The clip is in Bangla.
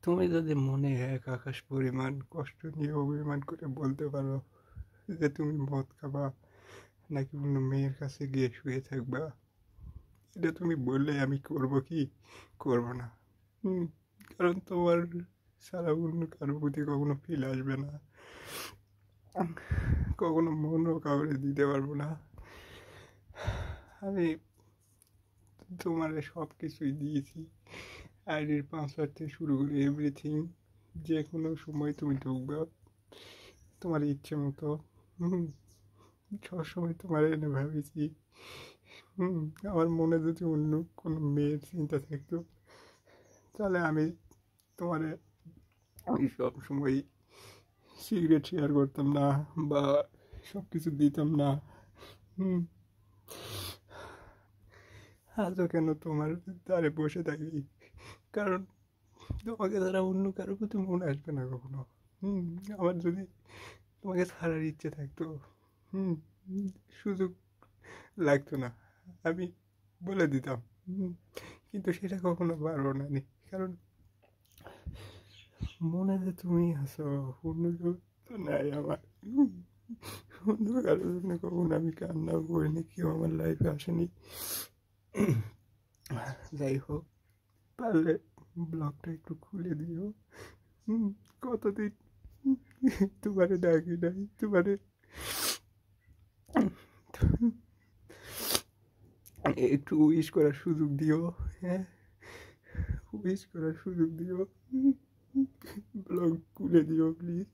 তুমি যদি মনে এক আকাশ পরিমাণ কষ্ট নিয়ে অভিমান করে বলতে পারো যে তুমি মদ খাবা নাকি অন্য মেয়ের কাছে গিয়ে শুয়ে থাকবা, এটা তুমি বললে আমি করব কি? করব না। হুম, কারণ তোমার সারা অন্য কারোর প্রতি কখনো ফিল আসবে না, কখনো মনও কাউরে দিতে পারবো না। আমি তোমার সব কিছুই দিয়েছি, আইডির পাসওয়ার্ড থেকে শুরু করে এভরিথিং। যে কোনো সময় তুমি ঢুকবে তোমার ইচ্ছে মতো। হুম, সবসময় তোমার এনে ভাবেছি। হুম, আমার মনে যদি অন্য কোনো মেয়ের চিন্তা থাকতো তাহলে তোমার আমি সবসময় সিগারেট শেয়ার করতাম না বা সব কিছু দিতাম না। হুম, আজও কেন তোমার দ্বারে বসে থাকি? কারণ তোমাকে তারা অন্য কারোর প্রতি মনে আসবে না কখনো। হুম, আমার যদি তোমাকে ছাড়ার ইচ্ছে থাকতো, হুম, সুযোগ লাগতো না, আমি বলে দিতাম। হুম, কিন্তু সেটা কখনো পারবো না কারণ মনে যে তুমি আছো, অন্য কেউ তো নাই আমার। হুম, অন্য কারোর জন্য কখনো আমি কান্নাও করিনি, কেউ আমার লাইফে আসেনি। যাই হোক, পারলে ব্লগটা একটু খুলে দিও। হুম, কতদিন তোমারে ডাকি নাই, তোমারে একটু উইশ করার সুযোগ দিও। হ্যাঁ, উইশ করার সুযোগ দিও। ব্লগ খুলে দিও প্লিজ।